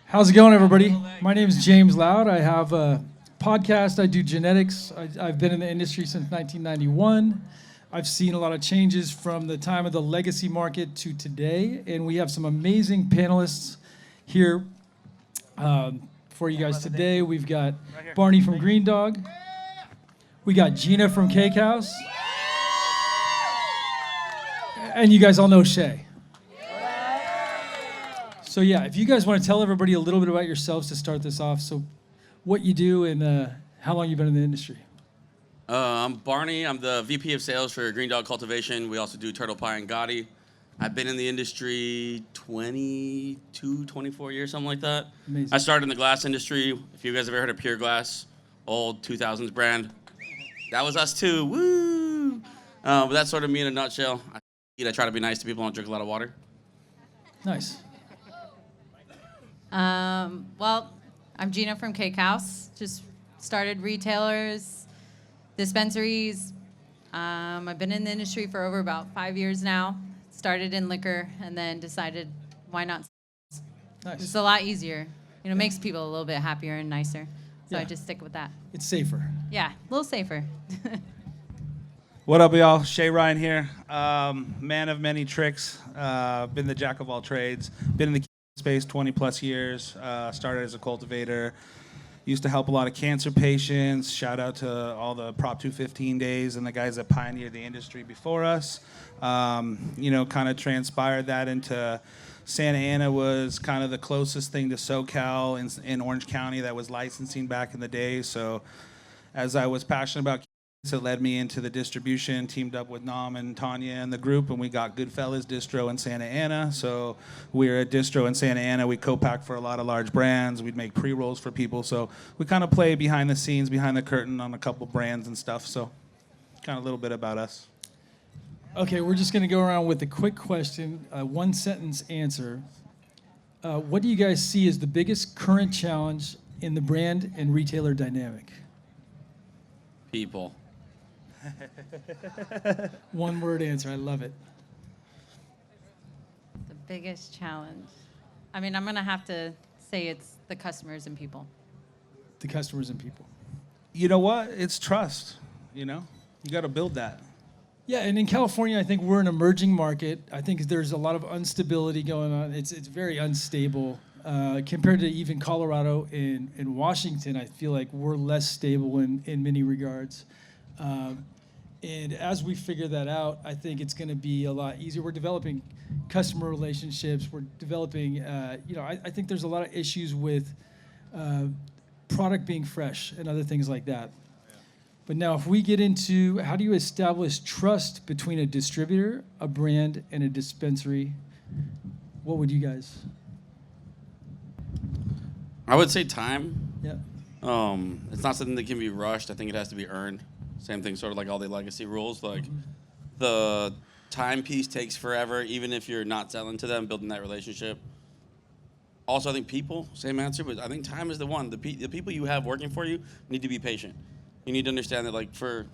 How's it going, everybody? My name is James Loud. I have a podcast. I do genetics. I've been in the industry since 1991. I've seen a lot of changes from the time of the legacy market to today, and we have some amazing panelists here for you guys today. We've got Barney from Green Dog. We got Gina from Cake House. And you guys all know Shea. So yeah, if you guys want to tell everybody a little bit about yourselves to start this off, so what you do and how long you've been in the industry. I'm Barney. I'm the VP of Sales for Green Dog Cultivation. We also do Turtle Pie and Gotti. I've been in the industry 22, 24 years, something like that. Amazing. I started in the glass industry. If you guys have ever heard of Pure Glass, old 2000s brand, that was us too. Woo! But that's sort of me in a nutshell. I try to be nice to people and drink a lot of water. Nice. Well, I'm Gina from Cake House. Just started retailers, dispensaries. I've been in the industry for over about 5 years now. Started in liquor and then decided why not. Nice. It's a lot easier. You know, makes people a little bit happier and nicer. So Yeah. I just stick with that. It's safer. Yeah, a little safer. What up, y'all? Shea Ryann here. Man of many tricks. Been the jack of all trades. Been in the space 20 plus years. Started as a cultivator. Used to help a lot of cancer patients. Shout out to all the Prop 215 days and the guys that pioneered the industry before us. Kind of transpired that into Santa Ana was kind of the closest thing to SoCal in Orange County that was licensing back in the day. So as I was passionate about it led me into the distribution, teamed up with Nam and Tanya and the group, and we got Goodfellas Distro in Santa Ana. So we're a distro in Santa Ana. We co-pack for a lot of large brands. We'd make pre-rolls for people. So we kind of play behind the scenes, behind the curtain on a couple brands and stuff. So kind of a little bit about us. Okay, we're just going to go around with a quick question, one sentence answer. What do you guys see as the biggest current challenge in the brand and retailer dynamic? People. One word answer. I love it. The biggest challenge. I mean, I'm going to have to say it's the customers and people. The customers and people. You know what? It's trust. You got to build that. Yeah, and in California, I think we're an emerging market. I think there's a lot of instability going on. It's very unstable. Compared to even Colorado and Washington, I feel like we're less stable in many regards. And as we figure that out, I think it's going to be a lot easier. We're developing customer relationships. We're developing, I think there's a lot of issues with product being fresh and other things like that. Yeah. But now if we get into how do you establish trust between a distributor, a brand, and a dispensary, what would you guys? I would say time. Yeah. It's not something that can be rushed. I think it has to be earned. Same thing, sort of like all the legacy rules. Like the time piece takes forever, even if you're not selling to them, building that relationship. Also, I think people, same answer, but I think time is the one. The people you have working for you need to be patient. You need to understand that, like, for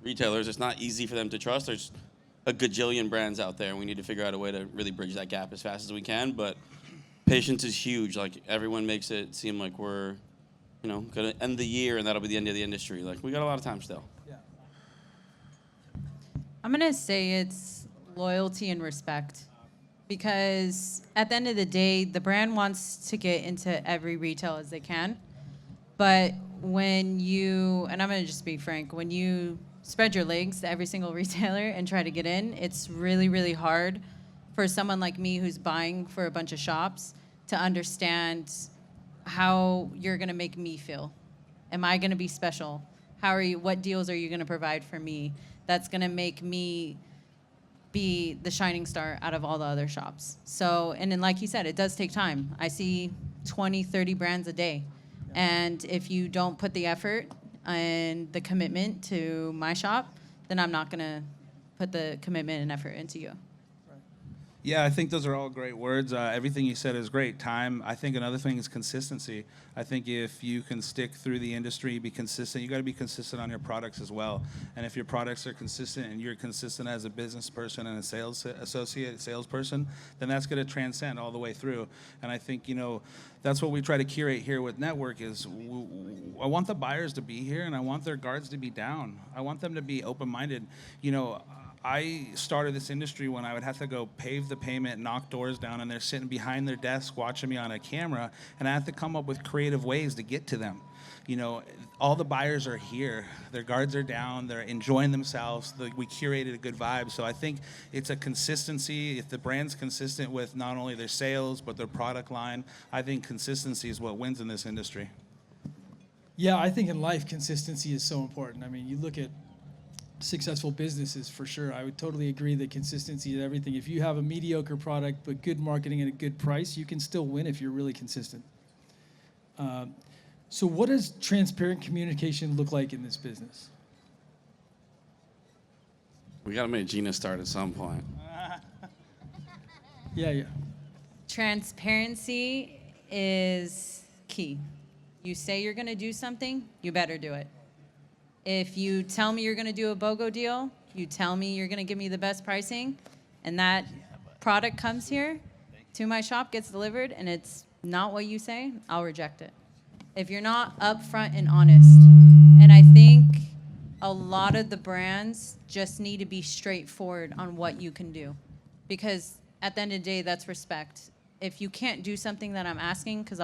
retailers, it's not easy for them to trust. There's a gajillion brands out there, and we need to figure out a way to really bridge that gap as fast as we can. But patience is huge. Like, everyone makes it seem like we're going to end the year and that'll be the end of the industry. Like, we got a lot of time still. Yeah. I'm going to say it's loyalty and respect because at the end of the day, the brand wants to get into every retail as they can. But when you, and I'm going to just be frank, when you spread your legs to every single retailer and try to get in, it's really, really hard for someone like me who's buying for a bunch of shops to understand how you're going to make me feel. Am I going to be special? What deals are you going to provide for me that's going to make me be the shining star out of all the other shops? So, and then like you said, it does take time. I see 20, 30 brands a day. And if you don't put the effort and the commitment to my shop, then I'm not going to put the commitment and effort into you. Yeah, I think those are all great words. Everything you said is great. Time. I think another thing is consistency. I think if you can stick through the industry, be consistent. You got to be consistent on your products as well. And if your products are consistent and you're consistent as a business person and a sales associate, salesperson, then that's going to transcend all the way through. And I think that's what we try to curate here with Network. Is I want the buyers to be here and I want their guards to be down. I want them to be open-minded. I started this industry when I would have to go pave the pavement, knock doors down, and they're sitting behind their desk watching me on a camera, and I have to come up with creative ways to get to them. All the buyers are here. Their guards are down. They're enjoying themselves. We curated a good vibe. So I think it's a consistency. If the brand's consistent with not only their sales, but their product line, I think consistency is what wins in this industry. Yeah, I think in life, consistency is so important. I mean, you look at successful businesses for sure. I would totally agree that consistency is everything. If you have a mediocre product but good marketing at a good price, you can still win if you're really consistent. So what does transparent communication look like in this business? We got to make Gina start at some point. Yeah. Transparency is key. You say you're going to do something, you better do it. If you tell me you're going to do a BOGO deal, you tell me you're going to give me the best pricing, and that product comes here to my shop, gets delivered, and it's not what you say, I'll reject it. If you're not upfront and honest. And I think a lot of the brands just need to be straightforward on what you can do. Because at the end of the day, that's respect. If you can't do something that I'm asking, because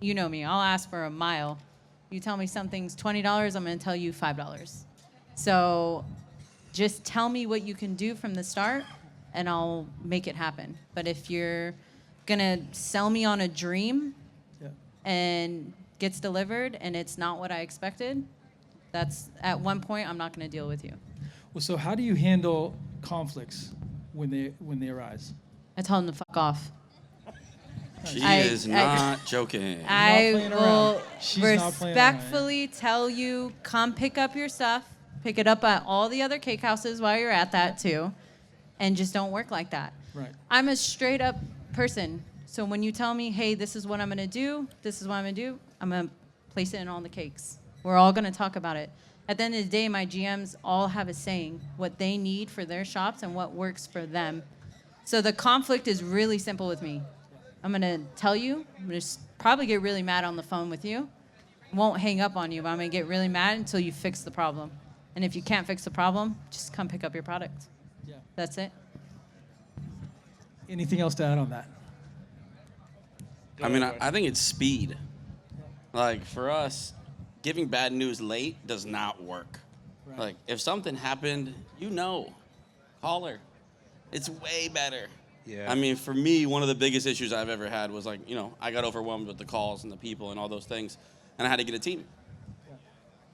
you know me, I'll ask for a mile. You tell me something's $20, I'm going to tell you $5. So just tell me what you can do from the start, and I'll make it happen. But if you're going to sell me on a dream and gets delivered and it's not what I expected, that's at one point, I'm not going to deal with you. Well, so how do you handle conflicts when they arise? I tell them to fuck off. She is not joking. I playing will around. She's not playing around. respectfully tell you, come pick up your stuff, pick it up at all the other cake houses while you're at that too, and just don't work like that. Right. I'm a straight up person. So when you tell me, hey, this is what I'm going to do, this is what I'm going to do, I'm going to place it in all the cakes. We're all going to talk about it. At the end of the day, my GMs all have a saying, what they need for their shops and what works for them. So the conflict is really simple with me. I'm going to tell you, I'm going to probably get really mad on the phone with you. Won't hang up on you, but I'm going to get really mad until you fix the problem. And if you can't fix the problem, just come pick up your product. Yeah. That's it. Anything else to add on that? I mean, I think it's speed. Like, for us, giving bad news late does not work. Right. Like, if something happened, call her. It's way better. Yeah. I mean, for me, one of the biggest issues I've ever had was like, I got overwhelmed with the calls and the people and all those things, and I had to get a team.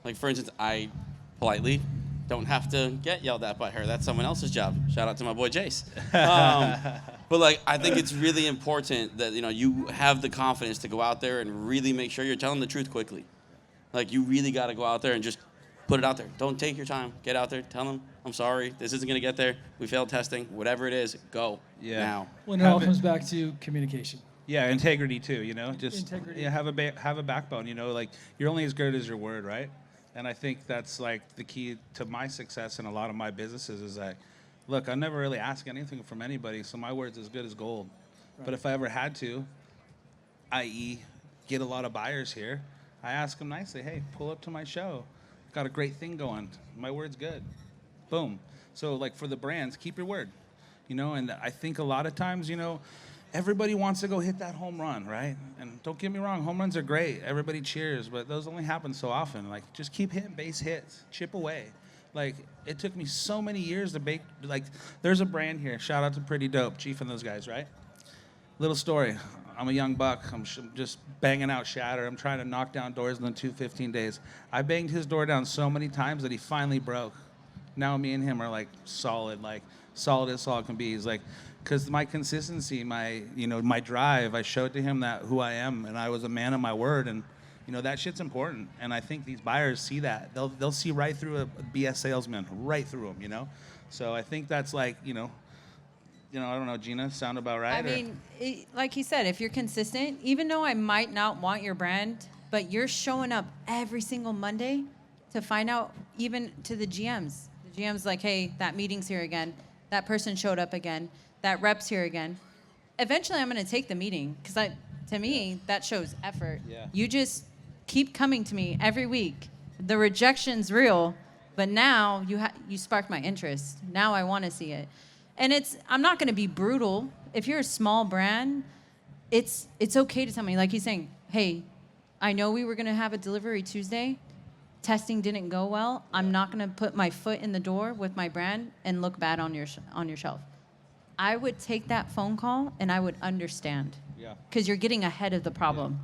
Like, for instance, I politely don't have to get yelled at by her. That's someone else's job. Shout out to my boy Jace. But like, I think it's really important that you have the confidence to go out there and really make sure you're telling the truth quickly. Like, you really got to go out there and just put it out there. Don't take your time. Get out there. Tell them, I'm sorry. This isn't going to get there. We failed testing. Whatever it is, go now. When it all comes back to communication. Yeah, integrity too. Just Integrity. Yeah, have a backbone. Like, you're only as good as your word, right? And I think that's like the key to my success in a lot of my businesses is that, look, I never really ask anything from anybody, so my word's as good as gold. Right. But if I ever had to, i.e., get a lot of buyers here, I ask them nicely, hey, pull up to my show. Got a great thing going. My word's good. Boom. So, like, for the brands, keep your word. And I think a lot of times, everybody wants to go hit that home run, right? And don't get me wrong, home runs are great. Everybody cheers, but those only happen so often. Like, just keep hitting base hits. Chip away. Like, it took me so many years to bake. Like, there's a brand here. Shout out to Pretty Dope, Chief and those guys, right? Little story. I'm a young buck. I'm just banging out shatter. I'm trying to knock down doors in the 15 days. I banged his door down so many times that he finally broke. Now me and him are like solid as solid can be. He's like, because my consistency, my drive, I showed to him that who I am, and I was a man of my word, and that shit's important. And I think these buyers see that. They'll see right through a BS salesman, right through him. So I think that's like I don't know, Gina, sound about right? I or- mean, like you said, if you're consistent, even though I might not want your brand, but you're showing up every single Monday to find out, even to the GMs. The GM's like, hey, that meeting's here again. That person showed up again. That rep's here again. Eventually, I'm going to take the meeting because to me, that shows effort. Yeah. You just keep coming to me every week. The rejection's real, but now you sparked my interest. Now I want to see it. And I'm not going to be brutal. If you're a small brand, it's okay to tell me, like he's saying, hey, I know we were going to have a delivery Tuesday. Testing didn't go well. I'm not going to put my foot in the door with my brand and look bad on your shelf. I would take that phone call and I would understand. Yeah. Because you're getting ahead of the problem.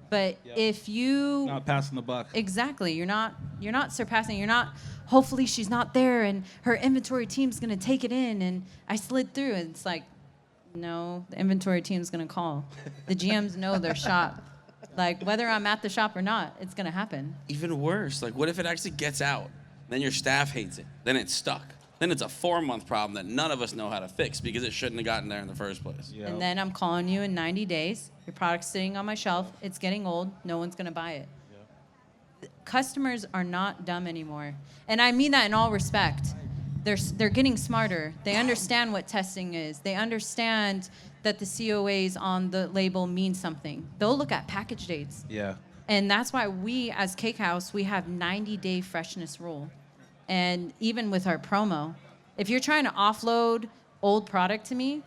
But Yep. if you Not passing the buck. exactly, you're not surpassing. You're not. Hopefully she's not there and her inventory team's gonna take it in and I slid through. And it's like, no, the inventory team's gonna call. The GMs know their shop. Like whether I'm at the shop or not, it's gonna happen. Even worse, like what if it actually gets out? Then your staff hates it. Then it's stuck. Then it's a 4-month problem that none of us know how to fix because it shouldn't have gotten there in the first place. Yeah. And then I'm calling you in 90 days. Your product's sitting on my shelf. It's getting old. No one's gonna buy it. Customers are not dumb anymore. And I mean that in all respect. They're getting smarter. They understand what testing is. They understand that the COAs on the label mean something. They'll look at package dates. Yeah. And that's why we, as Cake House, we have 90-day freshness rule. And even with our promo, if you're trying to offload old product to me,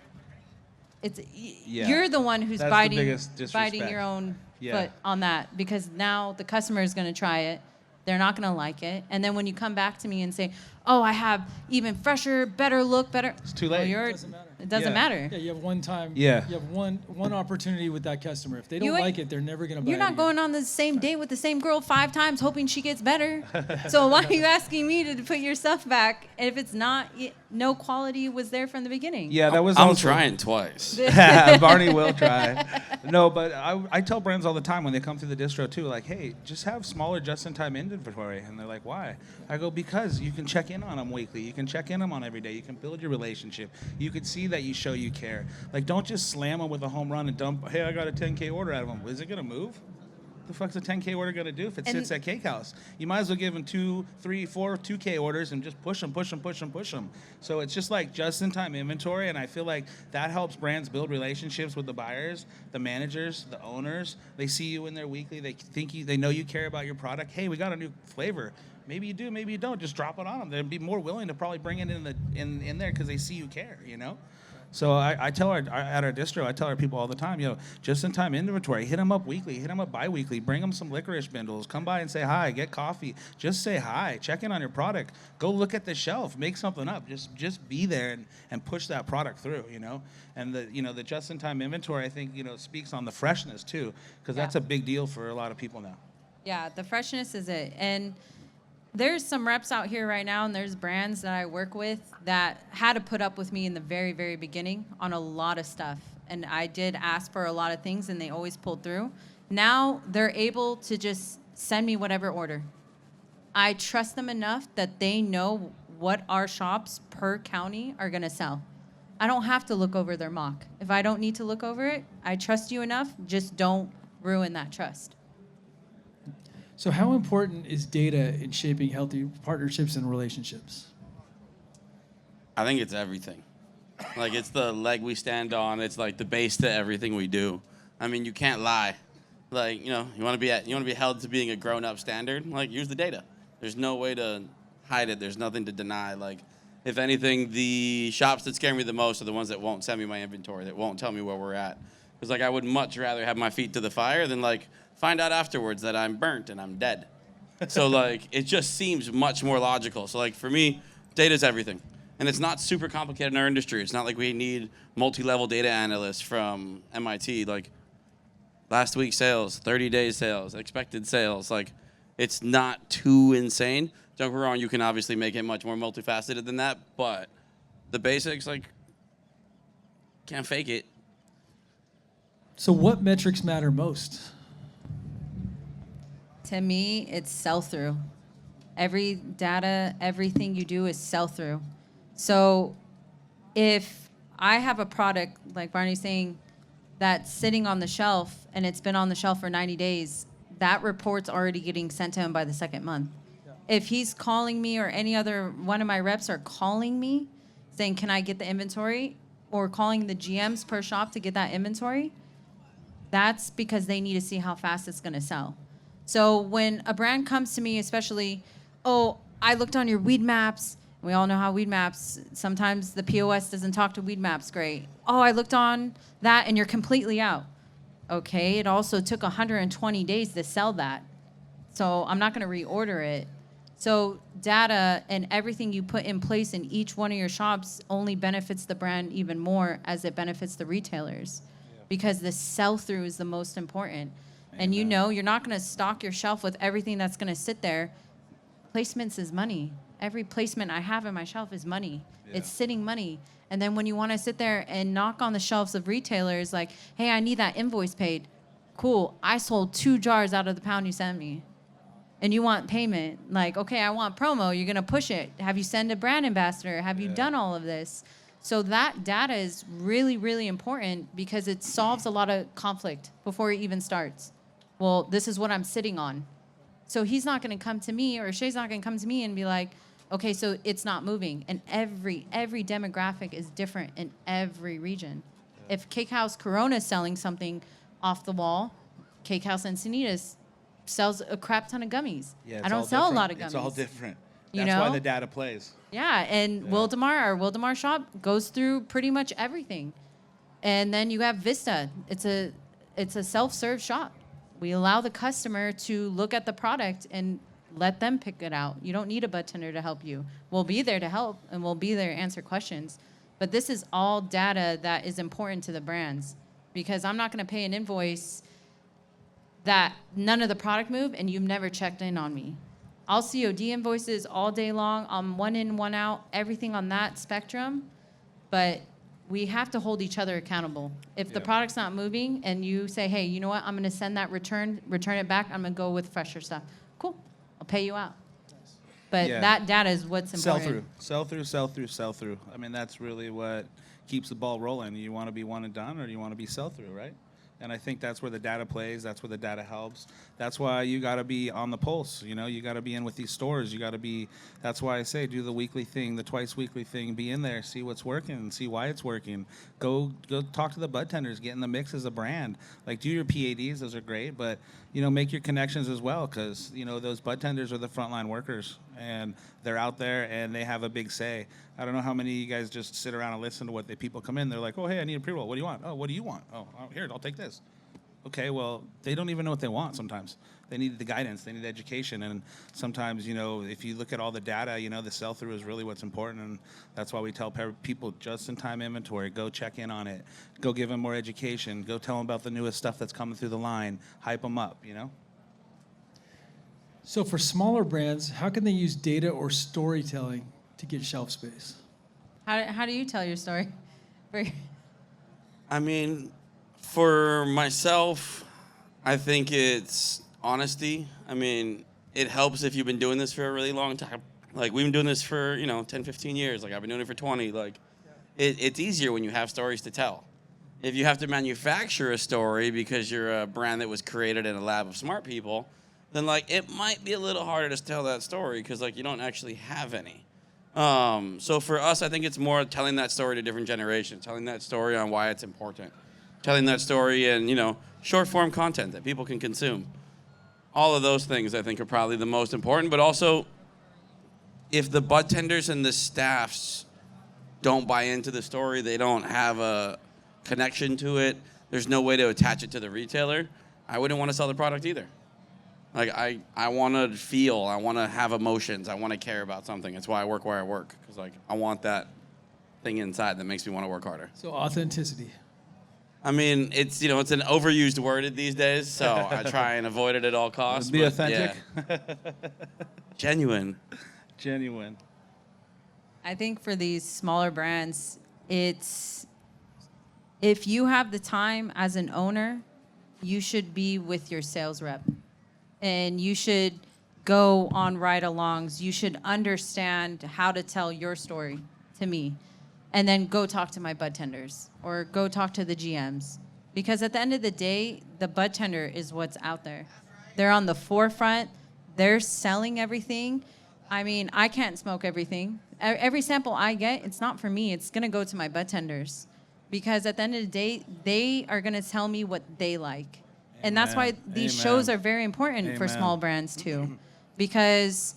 Yeah. you're the one who's That's the biggest biting disrespect. your own Yeah. foot on that because now the customer is going to try it. They're not going to like it. And then when you come back to me and say, oh, I have even fresher, better look, better. It's too late. It doesn't matter. It doesn't Yeah. matter. Yeah, you have one time. Yeah. You have one opportunity with that customer. If they You don't ain't- like it, they're never gonna buy You're it not again. going on the same date with the same girl 5 times hoping she gets better. So why are you asking me to put your stuff back if it's not, no quality was there from the beginning? Yeah, that was I'm also- trying twice. Barney will try. No, but I tell brands all the time when they come through the distro too, like, hey, just have smaller just-in-time inventory. And they're like, why? I go, because you can check in on them weekly. You can check in on them every day. You can build your relationship. You can see that you show you care. Like, don't just slam them with a home run and dump, hey, I got a 10K order out of them. Is it going to move? The fuck's a 10K order going to do if it sits at Cake House? You might as well give them 2, 3, 4, 2K orders and just push them. So it's just like just-in-time inventory, and I feel like that helps brands build relationships with the buyers, the managers, the owners. They see you in their weekly. They think they know you care about your product. Hey, we got a new flavor. Maybe you do, maybe you don't. Just drop it on them. They'd be more willing to probably bring it in there because they see you care, you know? So I tell at our distro, I tell our people all the time, just-in-time inventory. Hit them up weekly, hit them up bi-weekly. Bring them some licorice bindles. Come by and say hi, get coffee. Just say hi. Check in on your product. Go look at the shelf. Make something up. Just be there and push that product through, you know? And the just-in-time inventory, I think, speaks on the freshness too, because that's a big deal for a lot of people now. Yeah, the freshness is it. And there's some reps out here right now, and there's brands that I work with that had to put up with me in the very, very beginning on a lot of stuff. And I did ask for a lot of things, and they always pulled through. Now they're able to just send me whatever order. I trust them enough that they know what our shops per county are going to sell. I don't have to look over their mock. If I don't need to look over it, I trust you enough. Just don't ruin that trust. So how important is data in shaping healthy partnerships and relationships? I think it's everything. Like, it's the leg we stand on. It's like the base to everything we do. I mean, you can't lie. Like, you want to be held to being a grown-up standard. Like, use the data. There's no way to hide it. There's nothing to deny. Like, if anything, the shops that scare me the most are the ones that won't send me my inventory, that won't tell me where we're at. Because, like, I would much rather have my feet to the fire than, like, find out afterwards that I'm burnt and I'm dead. So, like, it just seems much more logical. So, like, for me, data's everything. And it's not super complicated in our industry. It's not like we need multi-level data analysts from MIT. Like, last week's sales, 30 days sales, expected sales. Like, it's not too insane. Don't get me wrong, you can obviously make it much more multifaceted than that. But the basics, like, can't fake it. So what metrics matter most? To me, it's sell-through. Every data, everything you do is sell-through. So if I have a product, like Barney's saying, that's sitting on the shelf and it's been on the shelf for 90 days, that report's already getting sent to him by the second month. If he's calling me or any other one of my reps are calling me saying, can I get the inventory, or calling the GMs per shop to get that inventory, that's because they need to see how fast it's going to sell. So when a brand comes to me, especially, oh, I looked on your weed maps. We all know how weed maps, sometimes the POS doesn't talk to weed maps great. Oh, I looked on that and you're completely out. Okay, it also took 120 days to sell that. So I'm not going to reorder it. So data and everything you put in place in each one of your shops only benefits the brand even more as it benefits the retailers, because the sell-through is the most important. And you know, you're not going to stock your shelf with everything that's going to sit there. Placements is money. Every placement I have in my shelf is money. Yeah. It's sitting money. And then when you want to sit there and knock on the shelves of retailers like, hey, I need that invoice paid. Cool. I sold 2 jars out of the pound you sent me. And you want payment. Like, okay, I want promo. You're going to push it. Have you sent a brand ambassador? Have you done all of this? So that data is really, really important because it solves a lot of conflict before it even starts. Well, this is what I'm sitting on. So he's not going to come to me, or Shea's not going to come to me and be like, okay, so it's not moving. And every demographic is different in every region. Yeah. If Cake House Corona is selling something off the wall, Cake House Encinitas sells a crap ton of gummies. Yeah, I don't sell a lot of gummies. It's all different. You That's know? why the data plays. Yeah, and our Wildemar shop goes through pretty much everything. And then you have Vista. It's a self-serve shop. We allow the customer to look at the product and let them pick it out. You don't need a bud tender to help you. We'll be there to help, and we'll be there to answer questions. But this is all data that is important to the brands, because I'm not going to pay an invoice that none of the product move and you've never checked in on me. I'll COD invoices all day long. I'm one in, one out, everything on that spectrum. But we have to hold each other accountable. If the product's not moving and you say, hey, you know what, I'm going to send that return it back, I'm going to go with fresher stuff. Cool. I'll pay you out. But that data is what's important. Sell through. I mean, that's really what keeps the ball rolling. You want to be one and done, or do you want to be sell through, right? And I think that's where the data plays. That's where the data helps. That's why you got to be on the pulse. You know, you got to be in with these stores. You got to be. That's why I say do the weekly thing, the twice weekly thing. Be in there, see what's working, see why it's working. Go talk to the bud tenders. Get in the mix as a brand. Like, do your PADs. Those are great, but you know, make your connections as well, because you know those bud tenders are the frontline workers, and they're out there and they have a big say. I don't know how many of you guys just sit around and listen to what people come in. They're like, oh, hey, I need a pre-roll. What do you want? Oh, what do you want? Oh, here, I'll take this. Okay, well, they don't even know what they want sometimes. They need the guidance. They need education. And sometimes, you know, if you look at all the data, you know, the sell-through is really what's important. And that's why we tell people just-in-time inventory. Go check in on it. Go give them more education. Go tell them about the newest stuff that's coming through the line. Hype them up, you know? So for smaller brands, how can they use data or storytelling to get shelf space? How do you tell your story? I mean, for myself, I think it's honesty. I mean, it helps if you've been doing this for a really long time. Like, we've been doing this for, 10, 15 years. Like, I've been doing it for 20. Like, it's easier when you have stories to tell. If you have to manufacture a story because you're a brand that was created in a lab of smart people, then, like, it might be a little harder to tell that story because, like, you don't actually have any. So for us, I think it's more telling that story to different generations, telling that story on why it's important, telling that story in, short-form content that people can consume. All of those things, I think, are probably the most important. But also, if the bud tenders and the staffs don't buy into the story, they don't have a connection to it, there's no way to attach it to the retailer, I wouldn't want to sell the product either. Like, I want to feel, I want to have emotions, I want to care about something. That's why I work where I work, because, like, I want that thing inside that makes me want to work harder. So authenticity. I mean, it's it's an overused word these days, so I try and avoid it at all costs. Be authentic. Yeah. Genuine. I think for these smaller brands, it's if you have the time as an owner, you should be with your sales rep. And you should go on ride-alongs. You should understand how to tell your story to me. and then go talk to my bud tenders or go talk to the GMs. Because at the end of the day, the bud tender is what's out there. They're on the forefront. They're selling everything. I mean, I can't smoke everything. Every sample I get, it's not for me. It's going to go to my bud tenders. Because at the end of the day, they are going to tell me what they like. And that's why these shows are very important for small brands, too. Because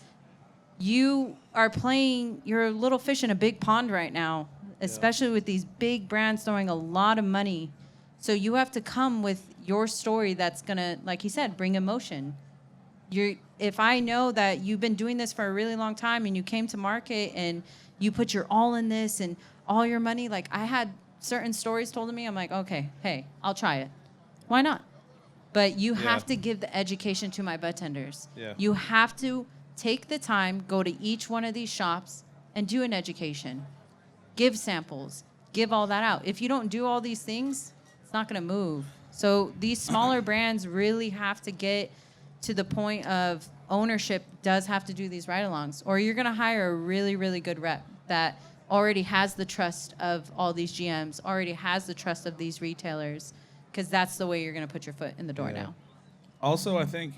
you are playing, you're a little fish in a big pond right now, especially with these big brands throwing a lot of money. So you have to come with your story that's going to, like he said, bring emotion. If I know that you've been doing this for a really long time and you came to market and you put your all in this and all your money, like I had certain stories told to me, I'm like, okay, hey, I'll try it. Why not? But you have to give the education to my bud tenders. Yeah. You have to take the time, go to each one of these shops and do an education. Give samples. Give all that out. If you don't do all these things, it's not going to move. So these smaller brands really have to get to the point of ownership does have to do these ride-alongs, or you're going to hire a really, really good rep that already has the trust of all these GMs, already has the trust of these retailers, because that's the way you're going to put your foot in the door now. Also, I think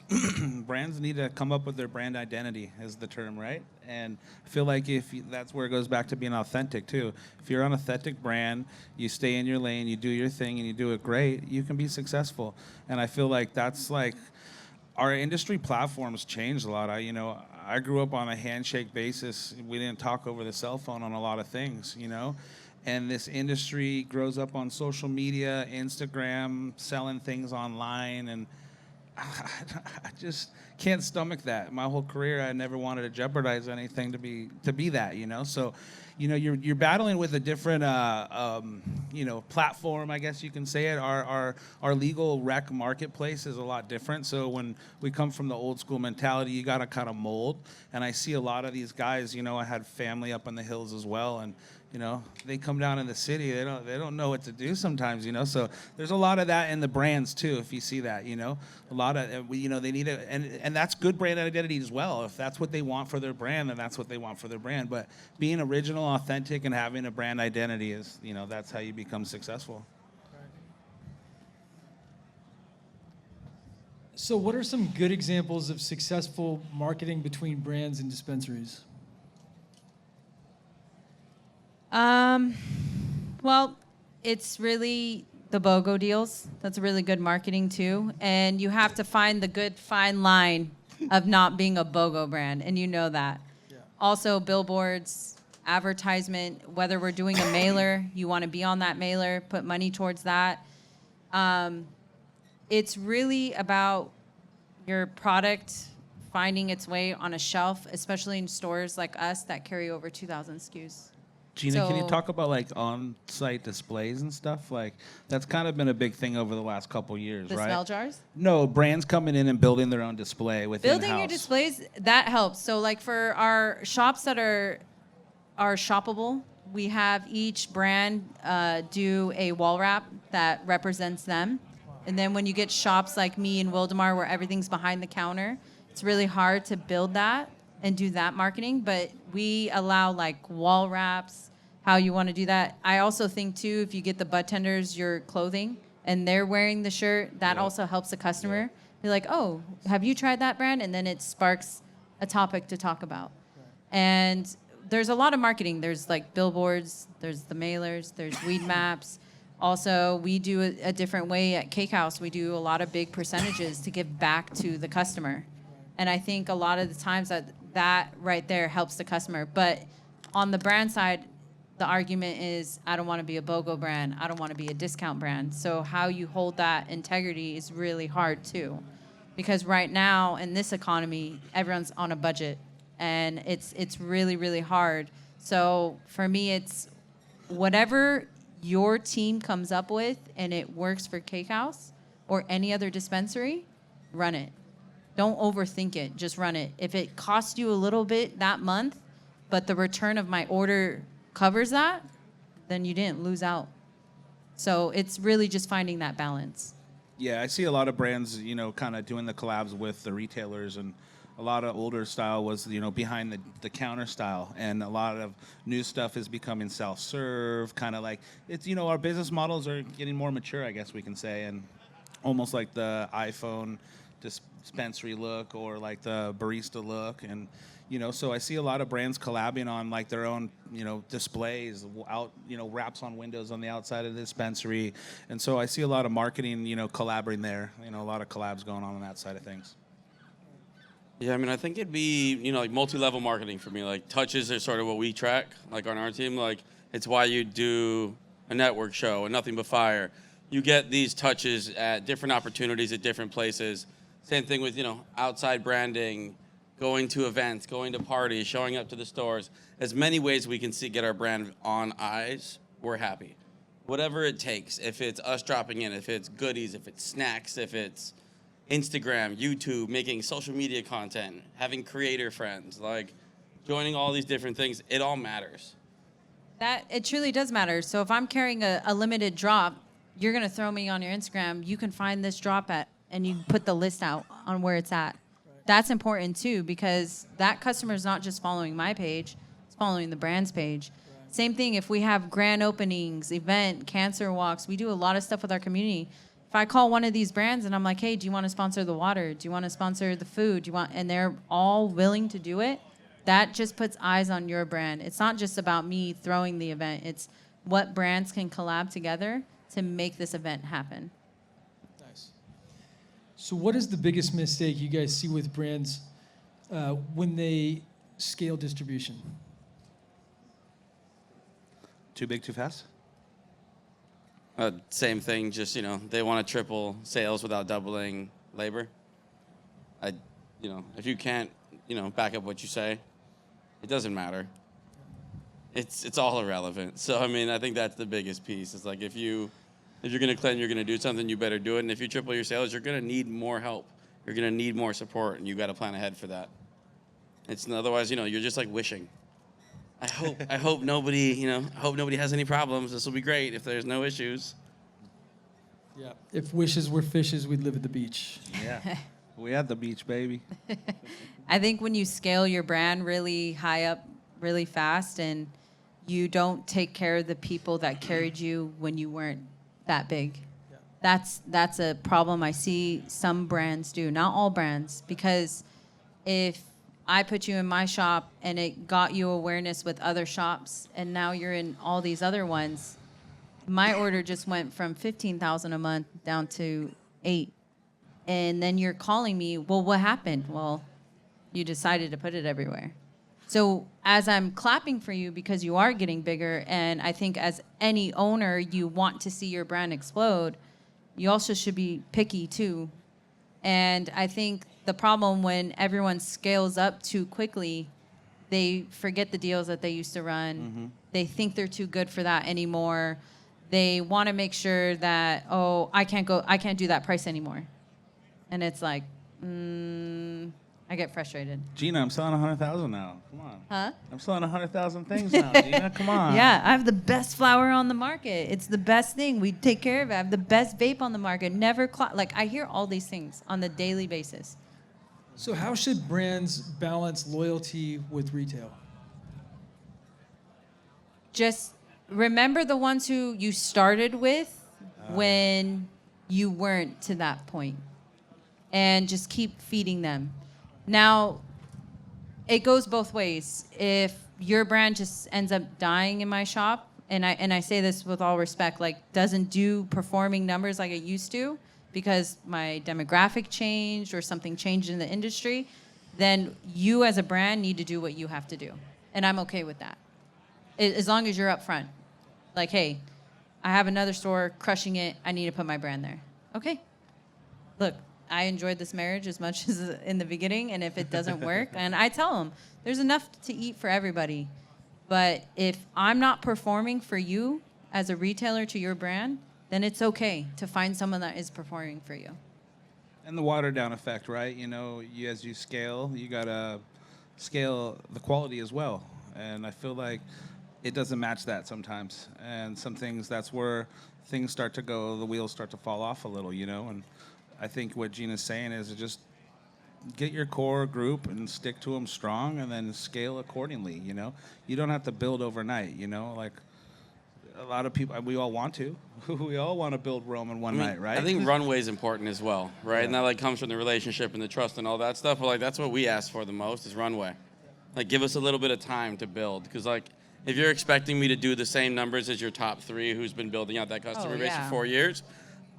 brands need to come up with their brand identity, is the term, right? And I feel like that's where it goes back to being authentic, too. If you're an authentic brand, you stay in your lane, you do your thing, and you do it great, you can be successful. And I feel like that's like our industry platforms changed a lot. I grew up on a handshake basis. We didn't talk over the cell phone on a lot of things, And this industry grows up on social media, Instagram, selling things online, and I just can't stomach that. My whole career, I never wanted to jeopardize anything to be that, So, you're battling with a different, platform, I guess you can say it. Our legal rec marketplace is a lot different. So when we come from the old school mentality, you got to kind of mold. And I see a lot of these guys. I had family up in the hills as well, and they come down in the city. They don't know what to do sometimes. So there's a lot of that in the brands too. If you see that, a lot of they need it, and that's good brand identity as well. If that's what they want for their brand, then that's what they want for their brand. But being original, authentic, and having a brand identity is that's how you become successful. So what are some good examples of successful marketing between brands and dispensaries? Well, it's really the BOGO deals. That's really good marketing too. And you have to find the good fine line of not being a BOGO brand, and you know that. Yeah. Also, billboards, advertisement, whether we're doing a mailer, you want to be on that mailer, put money towards that. It's really about your product finding its way on a shelf, especially in stores like us that carry over 2,000 SKUs. Gina, can you talk about like on-site displays and stuff? Like that's kind of been a big thing over the last couple years, the right? smell jars? No, brands coming in and building their own display within Building your displays, that helps. So like for our shops that are shoppable, we have each brand do a wall wrap that represents them. And then when you get shops like me in Wildemar where everything's behind the counter, it's really hard to build that and do that marketing, but we allow like wall wraps, how you want to do that. I also think too, if you get the bud tenders your clothing and they're wearing the shirt, that also helps the customer. Be like, oh, have you tried that brand? And then it sparks a topic to talk about. And there's a lot of marketing. There's like billboards, there's the mailers, there's weed maps. Also, we do a different way at Cake House. We do a lot of big percentages to give back to the customer. And I think a lot of the times that right there helps the customer. But on the brand side, the argument is, I don't want to be a BOGO brand. I don't want to be a discount brand. So how you hold that integrity is really hard too. Because right now in this economy, everyone's on a budget. And it's really, really hard. So for me, it's whatever your team comes up with and it works for Cake House or any other dispensary, run it. Don't overthink it. Just run it. If it costs you a little bit that month, but the return of my order covers that, then you didn't lose out. So it's really just finding that balance. Yeah, I see a lot of brands, kind of doing the collabs with the retailers, and A lot of older style was, behind the counter style, and a lot of new stuff is becoming self-serve, kind of like it's, our business models are getting more mature, I guess we can say, and almost like the iPhone dispensary look or like the barista look, and so I see a lot of brands collabing on like their own displays out, wraps on windows on the outside of the dispensary, and so I see a lot of marketing collaborating there, a lot of collabs going on that side of things. Yeah, I mean, I think it'd be, like multi-level marketing for me. Like touches are sort of what we track, like on our team. Like it's why you do a network show and Nothing But Fire. You get these touches at different opportunities at different places. Same thing with, outside branding, going to events, going to parties, showing up to the stores. As many ways we can get our brand on eyes, we're happy. Whatever it takes, if it's us dropping in, if it's goodies, if it's snacks, if it's Instagram, YouTube, making social media content, having creator friends, like joining all these different things, it all matters. That it truly does matter. So if I'm carrying a limited drop, you're gonna throw me on your Instagram. You can find this drop at, and you put the list out on where it's at. Right. That's important too, because that customer is not just following my page; it's following the brand's page. Right. Same thing if we have grand openings, event, cancer walks. We do a lot of stuff with our community. If I call one of these brands and I'm like, hey, do you want to sponsor the water? Do you want to sponsor the food? Do you want? And they're all willing to do it. That just puts eyes on your brand. It's not just about me throwing the event. It's what brands can collab together to make this event happen. Nice. So what is the biggest mistake you guys see with brands when they scale distribution? Too big, too fast? Same thing, just, they want to triple sales without doubling labor. If you can't, back up what you say, it doesn't matter. It's all irrelevant. So, I mean, I think that's the biggest piece. It's like if you're going to claim you're going to do something, you better do it. And if you triple your sales, you're going to need more help. You're going to need more support, and you got to plan ahead for that. Otherwise, you're just like wishing. I hope nobody has any problems. This will be great if there's no issues. Yeah. If wishes were fishes, we'd live at the beach. Yeah. We at the beach, baby. I think when you scale your brand really high up really fast and you don't take care of the people that carried you when you weren't that big, that's a problem I see some brands do. Not all brands, because if I put you in my shop and it got you awareness with other shops, and now you're in all these other ones, my order just went from 15,000 a month down to 8. And then you're calling me, well, what happened? Well, you decided to put it everywhere. So as I'm clapping for you because you are getting bigger, and I think as any owner, you want to see your brand explode, you also should be picky too. And I think the problem when everyone scales up too quickly, they forget the deals that they used to run. Mm-hmm. They think they're too good for that anymore. They want to make sure that, I can't do that price anymore. And it's like, I get frustrated. Gina, I'm selling 100,000 now. Come on. Huh? I'm selling 100,000 things now, Gina. Come on. Yeah, I have the best flower on the market. It's the best thing. We take care of it. I have the best vape on the market. Never I hear all these things on the daily basis. So how should brands balance loyalty with retail? Just remember the ones who you started with when you weren't to that point, and just keep feeding them. Now, it goes both ways. If your brand just ends up dying in my shop, and I say this with all respect, doesn't do performing numbers like it used to because my demographic changed or something changed in the industry, then you as a brand need to do what you have to do. And I'm okay with that. As long as you're upfront. Like, hey, I have another store crushing it. I need to put my brand there. Okay. Look, I enjoyed this marriage as much as in the beginning, and if it doesn't work, and I tell them, there's enough to eat for everybody. But if I'm not performing for you as a retailer to your brand, then it's okay to find someone that is performing for you. And the water down effect, right? As you scale, you got to scale the quality as well. And I feel like it doesn't match that sometimes. And some things, that's where things start to go, the wheels start to fall off a little, And I think what Gina's saying is just get your core group and stick to them strong, and then scale accordingly. You know, you don't have to build overnight. You know, like a lot of people, we all want to. We all want to build Rome in one night, right? I think runway is important as well, right? Yeah. And that like comes from the relationship and the trust and all that stuff. But like that's what we ask for the most is runway. Like give us a little bit of time to build, because like if you're expecting me to do the same numbers as your top 3 who's been building out that customer base for 4 years,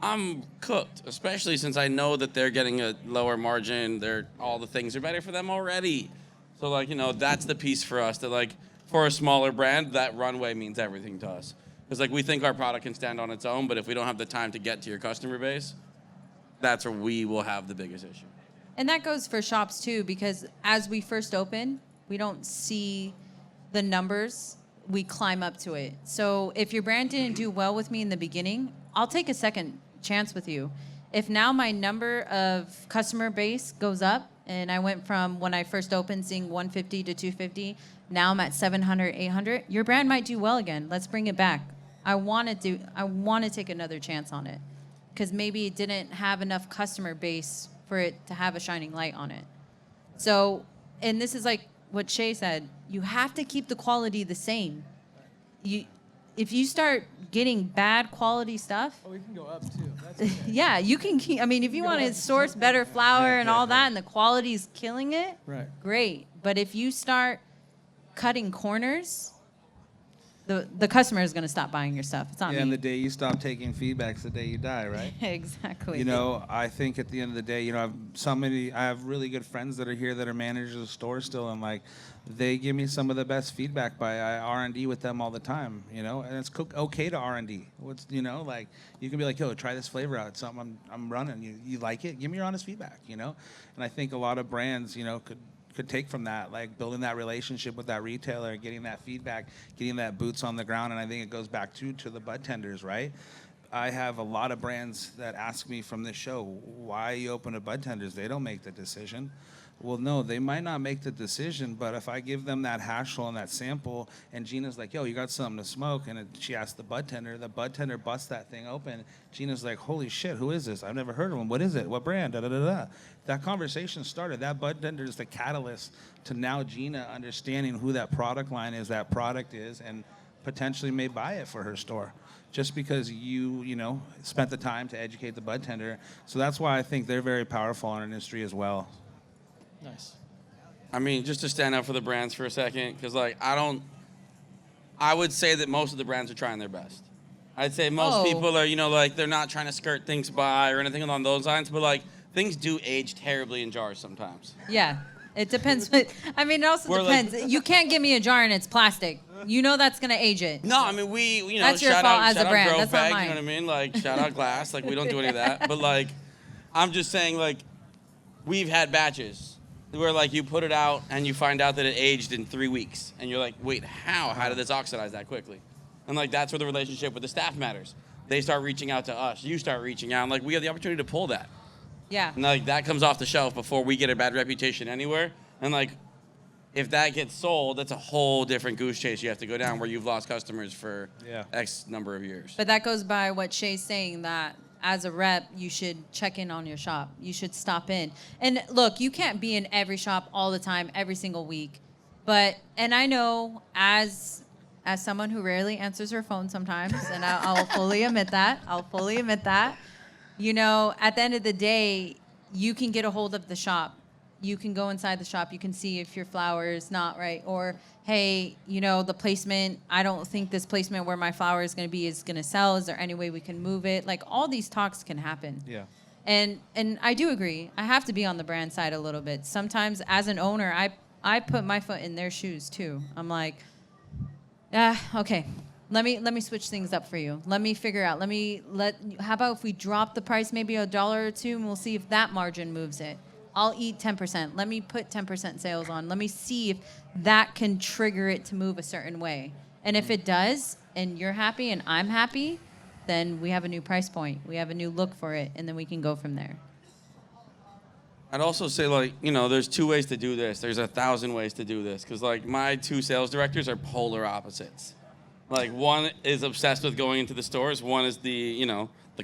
I'm cooked. Especially since I know that they're getting a lower margin. All the things are better for them already. So like that's the piece for us that like for a smaller brand that runway means everything to us. Because like we think our product can stand on its own, but if we don't have the time to get to your customer base, that's where we will have the biggest issue. And that goes for shops too, because as we first open, we don't see the numbers. We climb up to it. So if your brand didn't do well with me in the beginning, I'll take a second chance with you. If now my number of customer base goes up, and I went from when I first opened seeing 150 to 250, now I'm at 700, 800, your brand might do well again. Let's bring it back. I want to take another chance on it, because maybe it didn't have enough customer base for it to have a shining light on it. So, and this is like what Shea said, you have to keep the quality the same. If you start getting bad quality stuff, Oh, we can go up too. That's okay. yeah, you can keep, I mean, if you want to source better flour and all that and the quality's killing it, Right. great. But if you start cutting corners, the customer is going to stop buying your stuff. It's not And me. the day you stop taking feedback's the day you die, right? Exactly. You know, I think at the end of the day, you know, I have really good friends that are here that are managers of the store still, and like, they give me some of the best feedback by R&D with them all the time, you know, and it's okay to R&D. Like, you can be like, yo, try this flavor out. It's something I'm running. You like it? Give me your honest feedback, you know? And I think a lot of brands, you know, could take from that, like building that relationship with that retailer, getting that feedback, getting that boots on the ground. And I think it goes back to the bud tenders, right? I have a lot of brands that ask me from this show, why you open a bud tenders? They don't make the decision. Well, no, they might not make the decision, but if I give them that hash roll and that sample, and Gina's like, yo, you got something to smoke, and she asks the bud tender busts that thing open. Gina's like, holy shit, who is this? I've never heard of him. What is it? What brand? Da, da, da, da. That conversation started. That bud tender is the catalyst to now Gina understanding who that product line is, that product is, and potentially may buy it for her store. Just because you know, spent the time to educate the bud tender. So that's why I think they're very powerful in our industry as well. Nice. I mean, just to stand up for the brands for a second, because like I would say that most of the brands are trying their best. I'd say most people are, you know, like they're not trying to skirt things by or anything along those lines, but like things do age terribly in jars sometimes. Yeah, it depends. I mean, it also We're like- depends. You can't give me a jar and it's plastic. You know that's going to age it. No, I mean, you know, That's your shout fault out, as a shout out brand. Grove That's not Bag, mine. you know what I mean? Like, shout out Glass. Like, we don't do any of that. But like, I'm just saying, like, we've had batches where like you put it out and you find out that it aged in 3 weeks, and you're like, wait, how? How did this oxidize that quickly? And like that's where the relationship with the staff matters. They start reaching out to us. You start reaching out, and like we have the opportunity to pull that. Yeah. And like that comes off the shelf before we get a bad reputation anywhere. And like, if that gets sold, that's a whole different goose chase you have to go down, where you've lost customers for X number of years. But that goes by what Shea's saying, that as a rep, you should check in on your shop. You should stop in. And look, you can't be in every shop all the time, every single week. And I know as someone who rarely answers her phone sometimes, and I'll fully admit that, you know, at the end of the day, you can get a hold of the shop. You can go inside the shop. You can see if your flower is not right. Or, hey, you know, the placement, I don't think this placement where my flower is going to be is going to sell. Is there any way we can move it? Like, all these talks can happen. Yeah. And I do agree. I have to be on the brand side a little bit. Sometimes as an owner, I put my foot in their shoes too. I'm like, okay, let me switch things up for you. Let me figure out. How about if we drop the price maybe $1 or $2, and we'll see if that margin moves it. I'll eat 10%. Let me put 10% sales on. Let me see if that can trigger it to move a certain way. And if it does, and you're happy and I'm happy, then we have a new price point. We have a new look for it, and then we can go from there. I'd also say, like, you know, there's 2 ways to do this. There's 1,000 ways to do this. Because, like, my 2 sales directors are polar opposites. Like, one is obsessed with going into the stores. One is the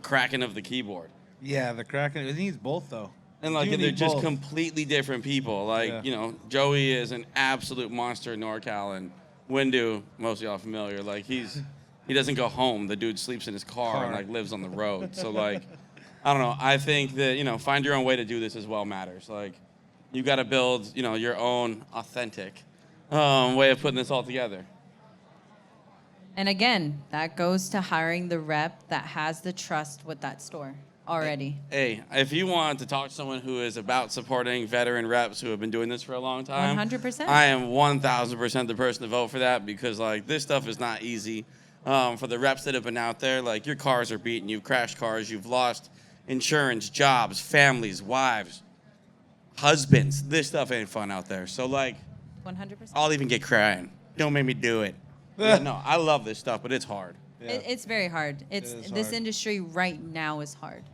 cracking of the keyboard. Yeah, the Kraken. It needs both, though. And like You they're need just both. completely different people. Like, Yeah. you know, Joey is an absolute monster in NorCal, and Windu, most of y'all familiar, like he doesn't go home. The dude sleeps in his car and like lives on the road. So like, I don't know. I think that, you know, find your own way to do this as well matters. Like, you got to build, you know, your own authentic way of putting this all together. And again, that goes to hiring the rep that has the trust with that store already. Hey, if you want to talk to someone who is about supporting veteran reps who have been doing this for a long time, 100%. I am 1,000% the person to vote for that, because like this stuff is not easy. For the reps that have been out there, like your cars are beaten, you've crashed cars, you've lost insurance, jobs, families, wives, husbands. This stuff ain't fun out there. So like, 100%. I'll even get crying. Don't make me do it. Yeah, no, I love this stuff, but it's hard. Yeah. It's very hard. is This hard. industry right now is hard,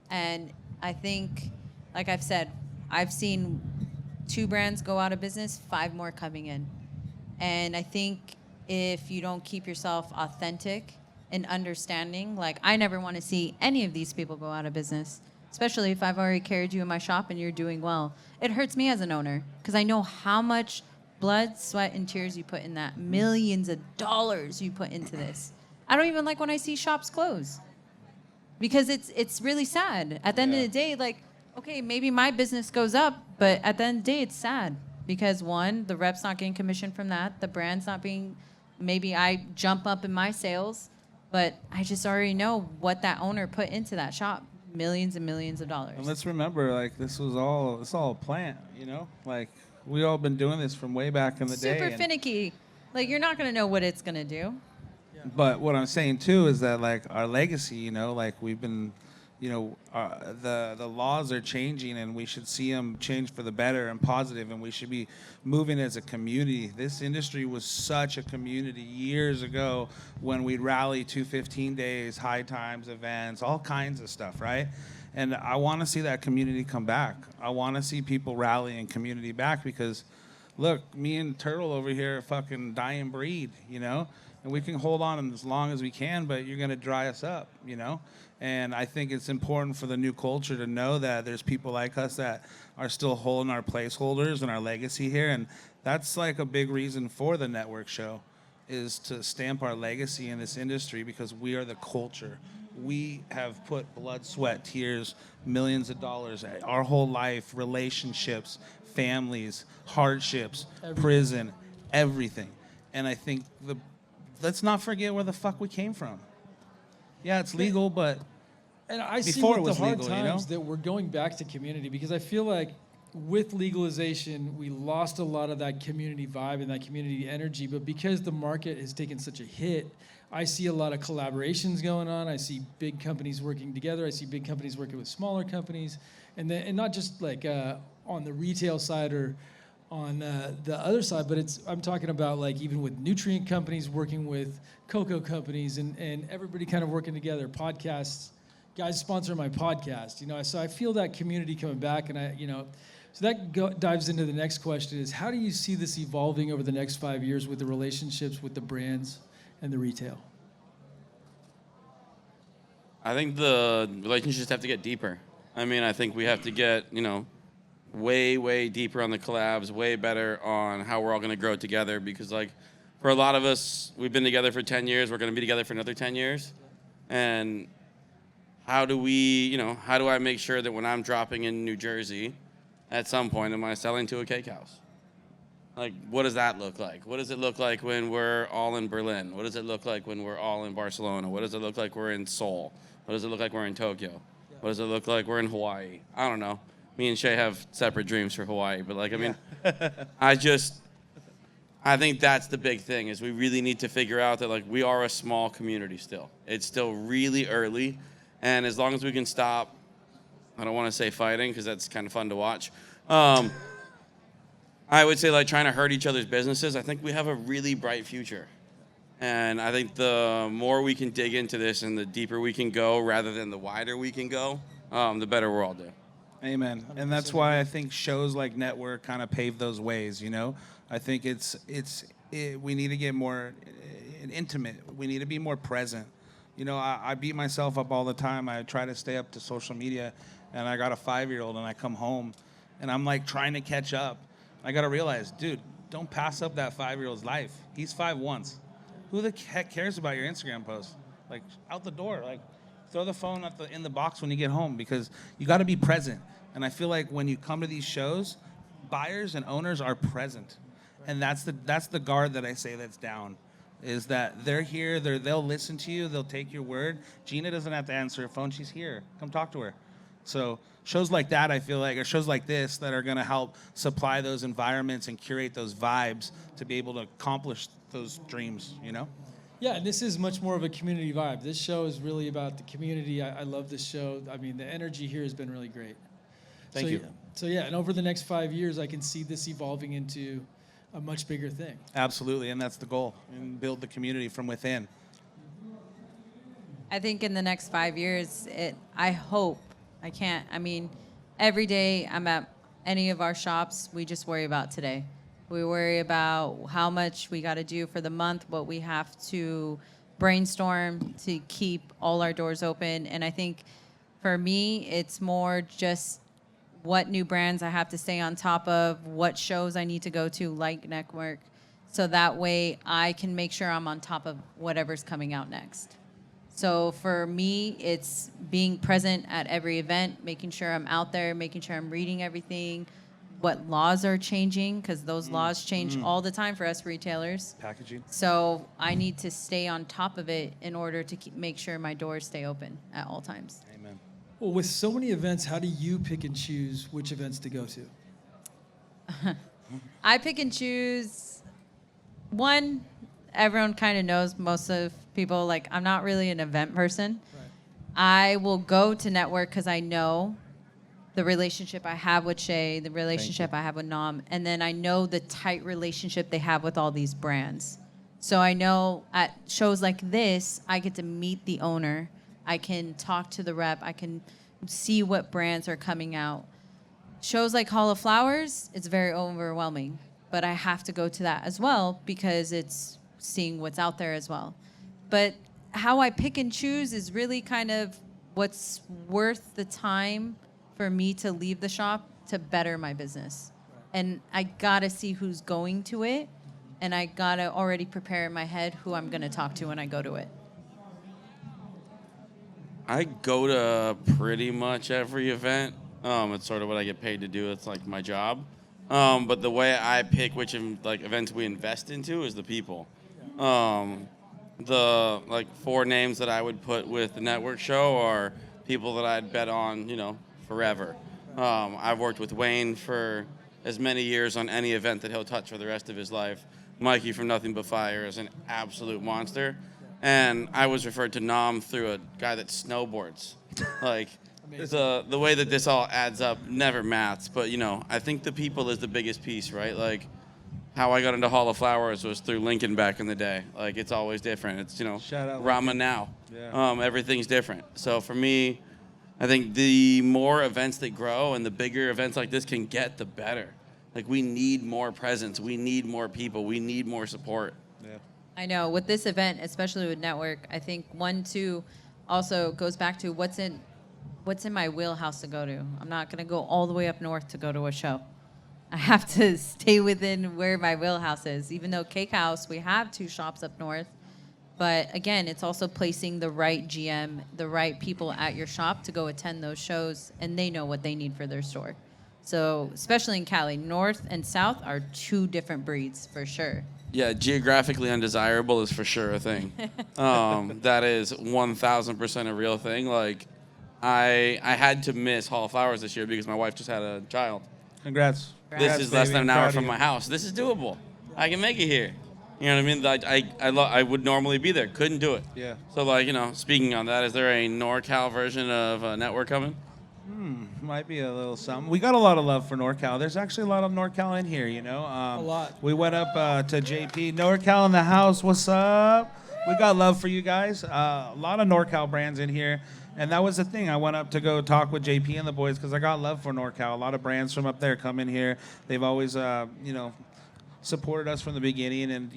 and I think, like I've said, I've seen 2 brands go out of business, 5 more coming in, and I think if you don't keep yourself authentic and understanding, like I never want to see any of these people go out of business, especially if I've already carried you in my shop and you're doing well. It hurts me as an owner because I know how much blood, sweat, and tears you put in that, millions of dollars you put into this. I don't even like when I see shops close because it's really sad. At the end of Yeah. the day, like, okay, maybe my business goes up, but at the end of the day, it's sad because one, the rep's not getting commission from that. The brand's not being, maybe I jump up in my sales, but I just already know what that owner put into that shop, millions and millions of dollars. And let's remember, like it's all a plant, you know. Like we all been doing this from way back in the day. Super and- finicky. Like, you're not going to know what it's going to do. But what I'm saying too is that like our legacy, you know, like we've been, you know, the laws are changing, and we should see them change for the better and positive, and we should be moving as a community. This industry was such a community years ago when we'd rally 215 days, high times, events, all kinds of stuff, right? And I want to see that community come back. I want to see people rallying community back because, look, me and Turtle over here are fucking dying breed, you know? And we can hold on as long as we can, but you're going to dry us up, you know? And I think it's important for the new culture to know that there's people like us that are still holding our placeholders and our legacy here. And that's like a big reason for the network show, is to stamp our legacy in this industry because we are the culture. We have put blood, sweat, tears, millions of dollars, our whole life, relationships, families, hardships, prison, everything. And I think let's not forget where the fuck we came from. Yeah, it's legal, but And I see Before with it was the hard legal, you know? times that we're going back to community, because I feel like with legalization, we lost a lot of that community vibe and that community energy. But because the market has taken such a hit, I see a lot of collaborations going on. I see big companies working together. I see big companies working with smaller companies, and not just like on the retail side or on the other side, but I'm talking about like even with nutrient companies working with cocoa companies and everybody kind of working together. Podcasts, guys sponsor my podcast, you know. So I feel that community coming back, and so that dives into the next question: is how do you see this evolving over the next 5 years with the relationships with the brands and the retail? I think the relationships have to get deeper. I mean, I think we have to get, way, way deeper on the collabs, way better on how we're all going to grow together. Because, like, for a lot of us, we've been together for 10 years. We're going to be together for another 10 years. And how do I make sure that when I'm dropping in New Jersey, at some point, am I selling to a cake house? Like, what does that look like? What does it look like when we're all in Berlin? What does it look like when we're all in Barcelona? What does it look like we're in Seoul? What does it look like we're in Tokyo? What does it look like we're in Hawaii? I don't know. Me and Shea have separate dreams for Hawaii, but like, I mean, I think that's the big thing, is we really need to figure out that like we are a small community still. It's still really early, and as long as we can stop, I don't want to say fighting because that's kind of fun to watch. I would say like trying to hurt each other's businesses. I think we have a really bright future. And I think the more we can dig into this and the deeper we can go rather than the wider we can go, the better we'll all do. Amen. And that's why I think shows like Network kind of pave those ways, you know? I think we need to get more intimate. We need to be more present. You know, I beat myself up all the time. I try to stay up to social media. and I got a 5-year-old, and I come home, and I'm like trying to catch up. I got to realize, dude, don't pass up that 5-year-old's life. He's 5 once. Who the heck cares about your Instagram post? Like, out the door. Like, throw the phone in the box when you get home, because you got to be present. And I feel like when you come to these shows, buyers and owners are present. And that's the guard that I say that's down, is that they're here, they'll listen to you, they'll take your word. Gina doesn't have to answer her phone, she's here. Come talk to her. So shows like that, I feel like, or shows like this that are gonna help supply those environments and curate those vibes to be able to accomplish those dreams, you know? Yeah, and this is much more of a community vibe. This show is really about the community. I love this show. I mean, the energy here has been really great. Thank you. So yeah, and over the next 5 years, I can see this evolving into a much bigger thing. Absolutely, and that's the goal, and build the community from within. I think in the next 5 years, I hope, every day I'm at any of our shops, we just worry about today. We worry about how much we got to do for the month, what we have to brainstorm to keep all our doors open. And I think for me, it's more just what new brands I have to stay on top of, what shows I need to go to, like Network, so that way I can make sure I'm on top of whatever's coming out next. So for me, it's being present at every event, making sure I'm out there, making sure I'm reading everything, what laws are changing, because those laws change all the time for us retailers. Packaging. So I need to stay on top of it in order to make sure my doors stay open at all times. Amen. Well, with so many events, how do you pick and choose which events to go to? I pick and choose. One, everyone kind of knows, most of people, like, I'm not really an event person. Right. I will go to Network because I know the relationship I have with Shea, the relationship I have with Nam, and then I know the tight relationship they have with all these brands. So I know at shows like this, I get to meet the owner. I can talk to the rep. I can see what brands are coming out. Shows like Hall of Flowers, it's very overwhelming, but I have to go to that as well because it's seeing what's out there as well. But how I pick and choose is really kind of what's worth the time for me to leave the shop to better my business. And I gotta see who's going to it, and I gotta already prepare in my head who I'm gonna talk to when I go to it. I go to pretty much every event. It's sort of what I get paid to do. It's like my job. But the way I pick which events we invest into is the people. The 4 names that I would put with the Network show are people that I'd bet on, forever. I've worked with Wayne for as many years on any event that he'll touch for the rest of his life. Mikey from Nothing But Fire is an absolute monster. And I was referred to Nam through a guy that snowboards. The way that this all adds up never maths, but I think the people is the biggest piece, right? Like how I got into Hall of Flowers was through Lincoln back in the day. Like it's always different. It's Shout out Rama now. Yeah. Everything's different. So for me, I think the more events that grow and the bigger events like this can get, the better. Like we need more presence. We need more people. We need more support. Yeah. I know with this event, especially with Network, I think 1, 2 also goes back to what's in my wheelhouse to go to. I'm not gonna go all the way up north to go to a show. I have to stay within where my wheelhouse is. Even though Cake House, we have 2 shops up north, but again, it's also placing the right GM, the right people at your shop to go attend those shows, and they know what they need for their store. So especially in Cali, north and south are 2 different breeds for sure. Yeah, geographically undesirable is for sure a thing. That is 1,000% a real thing. Like, I had to miss Hall of Flowers this year because my wife just had a child. Congrats. This is less than an hour Proud of from you. my house. This is doable. I can make it here. You know what I mean? I would normally be there. Couldn't do it. Yeah. So, speaking on that, is there a NorCal version of Network coming? Might be a little something. We got a lot of love for NorCal. There's actually a lot of NorCal in here, A lot. We went up to JP. NorCal in the house. What's up? We got love for you guys. A lot of NorCal brands in here. And that was the thing. I went up to go talk with JP and the boys because I got love for NorCal. A lot of brands from up there come in here. They've always, supported us from the beginning. And,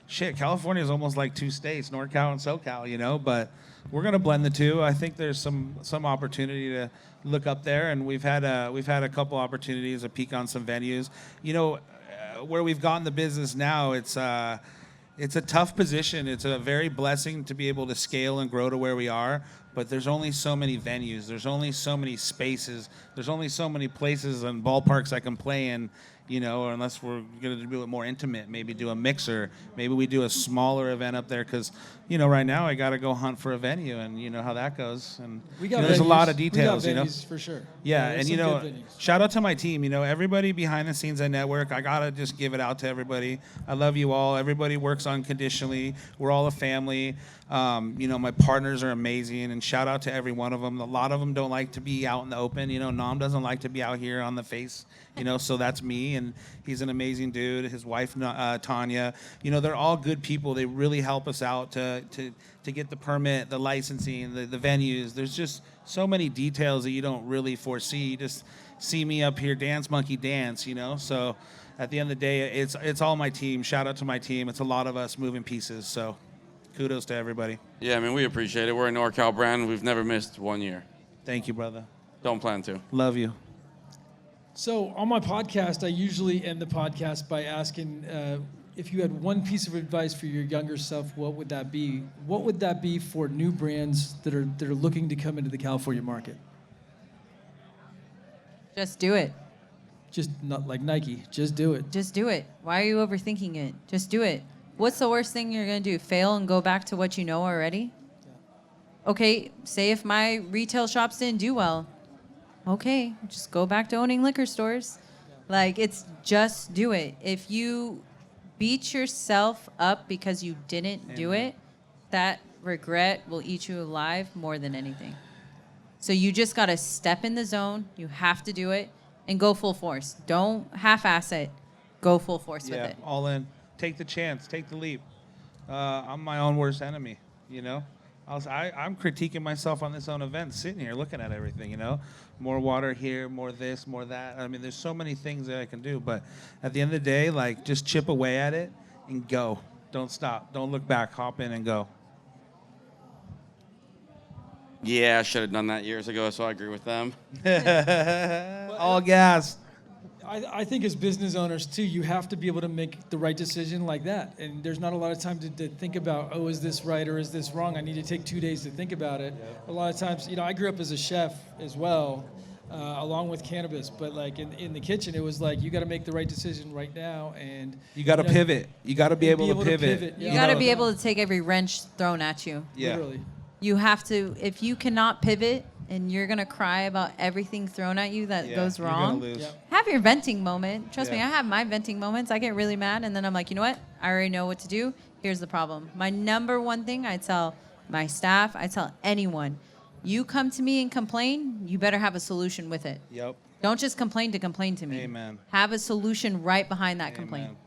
shit, California is almost like 2 states, NorCal and SoCal, you know, but we're going to blend the two. I think there's some opportunity to look up there, and we've had a couple opportunities, a peek on some venues. You know, where we've gotten the business now, it's a tough position. It's a very blessing to be able to scale and grow to where we are, but there's only so many venues. There's only so many spaces. There's only so many places and ballparks I can play in, you know, unless we're going to do it more intimate, maybe do a mixer. Maybe we do a smaller event up there because, you know, right now I got to go hunt for a venue, and you know how that goes. And We got there's a lot of venues. details, We you got know. venues for sure. Yeah, there's and you some know, good venues. shout out to my team. You know, everybody behind the scenes at Network. I gotta just give it out to everybody. I love you all. Everybody works unconditionally. We're all a family. You know, my partners are amazing, and shout out to every one of them. A lot of them don't like to be out in the open. You know, Nam doesn't like to be out here on the face. You know, so that's me, and he's an amazing dude. His wife Tanya. You know, they're all good people. They really help us out to get the permit, the licensing, the venues. There's just so many details that you don't really foresee. You just see me up here, dance monkey dance, you know? So at the end of the day, it's all my team. Shout out to my team. It's a lot of us moving pieces. So kudos to everybody. Yeah, I mean, we appreciate it. We're a NorCal brand. We've never missed 1 year. Thank you, brother. Don't plan to. Love you. So on my podcast, I usually end the podcast by asking if you had one piece of advice for your younger self, what would that be? What would that be for new brands that are looking to come into the California market? Just do it. Just not like Nike. Just do it. Just do it. Why are you overthinking it? Just do it. What's the worst thing you're going to do? Fail and go back to what you know already? Okay, say if my retail shops didn't do well. Okay, just go back to owning liquor stores. Like, it's just do it. If you beat yourself up because you didn't do it, that regret will eat you alive more than anything. So you just got to step in the zone. You have to do it and go full force. Don't half-ass it. Go full force with it. All in. Take the chance. Take the leap. I'm my own worst enemy, you know? I'm critiquing myself on this own event, sitting here looking at everything, you know? More water here, more this, more that. I mean, there's so many things that I can do, but at the end of the day, like, just chip away at it and go. Don't stop. Don't look back. Hop in and go. Yeah, I should have done that years ago, so I agree with them. All gas. I think as business owners, too, you have to be able to make the right decision like that. And there's not a lot of time to think about, oh, is this right or is this wrong? I need to take 2 days to think about it. A lot of times, you know, I grew up as a chef as well, along with cannabis. But, like, in the kitchen, it was like, you got to make the right decision right now. And You got to pivot. You got to be able to pivot. You yeah. got to be able to take every wrench thrown at you. Yeah. Literally. You have to, if you cannot pivot and you're going to cry about everything thrown at you that goes you're gonna wrong, lose. Yeah. have your venting moment. Trust me, Yeah. I have my venting moments. I get really mad, and then I'm like, you know what? I already know what to do. Here's the problem. My number one thing I tell my staff, I tell anyone, you come to me and complain, you better have a solution with it. Yep. Don't just complain to complain to me. Amen. Have a solution right behind that complaint. Amen.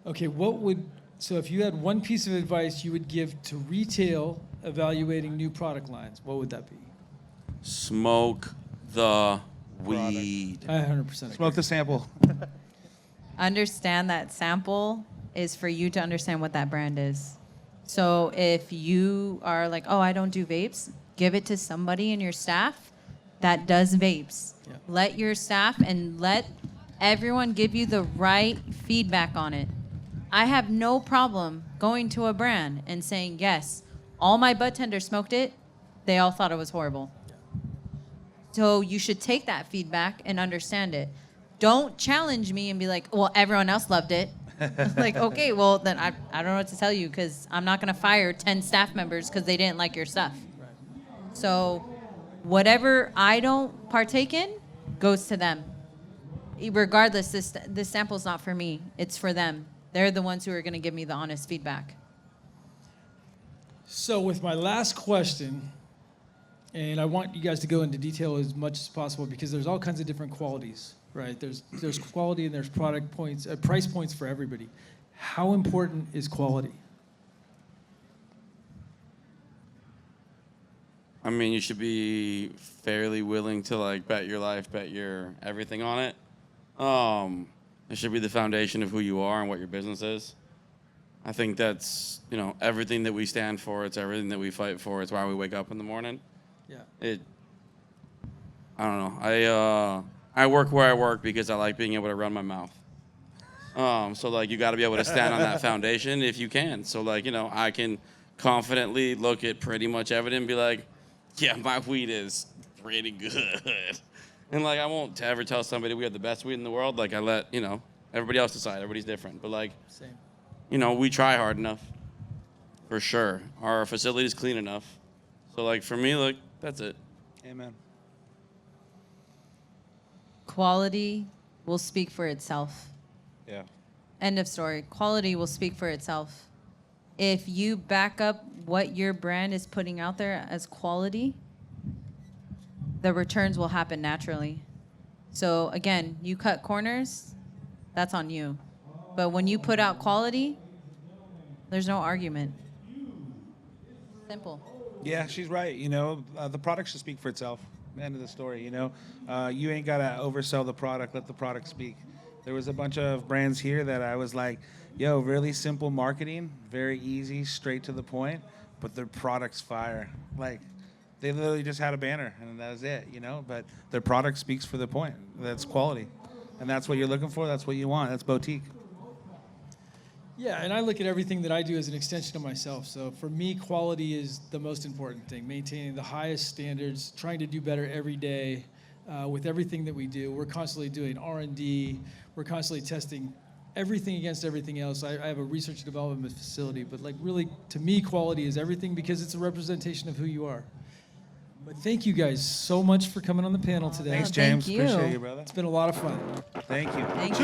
Okay, so if you had one piece of advice you would give to retail evaluating new product lines, what would that be? Smoke the weed. I 100% agree. Smoke the sample. Understand that sample is for you to understand what that brand is. So if you are like, oh, I don't do vapes, give it to somebody in your staff that does vapes. Yeah. Let your staff and let everyone give you the right feedback on it. I have no problem going to a brand and saying, yes, all my bud tenders smoked it. They all thought it was horrible. So you should take that feedback and understand it. Don't challenge me and be like, well, everyone else loved it. Like, okay, well, then I don't know what to tell you because I'm not going to fire 10 staff members because they didn't like your stuff. Right. So whatever I don't partake in goes to them. Regardless, this sample's not for me. It's for them. They're the ones who are going to give me the honest feedback. So with my last question, and I want you guys to go into detail as much as possible because there's all kinds of different qualities, right? There's quality and there's product points, price points for everybody. How important is quality? I mean, you should be fairly willing to like bet your life, bet your everything on it. It should be the foundation of who you are and what your business is. I think that's, everything that we stand for. It's everything that we fight for. It's why we wake up in the morning. Yeah. I don't know. I work where I work because I like being able to run my mouth. So like you got to be able to stand on that foundation if you can. So like, I can confidently look at pretty much everything and be like, yeah, my weed is pretty good. And like I won't ever tell somebody we have the best weed in the world. Like I let, everybody else decide. Everybody's different. But like, Same. we try hard enough. For sure. Our facility's clean enough. So like for me, like that's it. Amen. Quality will speak for itself. Yeah. End of story. Quality will speak for itself. If you back up what your brand is putting out there as quality, the returns will happen naturally. So again, you cut corners, that's on you. But when you put out quality, there's no argument. Simple. Yeah, she's right. The product should speak for itself. End of the story. You ain't gotta oversell the product. Let the product speak. There was a bunch of brands here that I was like, yo, really simple marketing, very easy, straight to the point, but their product's fire. Like, they literally just had a banner, and that was it, But their product speaks for the point. That's quality. And that's what you're looking for. That's what you want. That's boutique. Yeah, and I look at everything that I do as an extension of myself. So for me, quality is the most important thing, maintaining the highest standards, trying to do better every day with everything that we do. We're constantly doing R&D. We're constantly testing everything against everything else. I have a research and development facility, but like really, to me, quality is everything because it's a representation of who you are. But thank you guys so much for coming on the panel today. Thanks, thank James. you. Appreciate you, brother. It's been a lot of fun. Thank you. Thank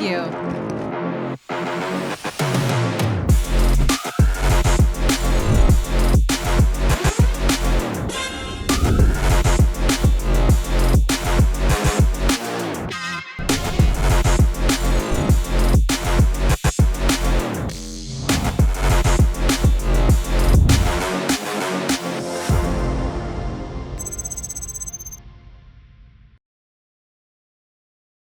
you.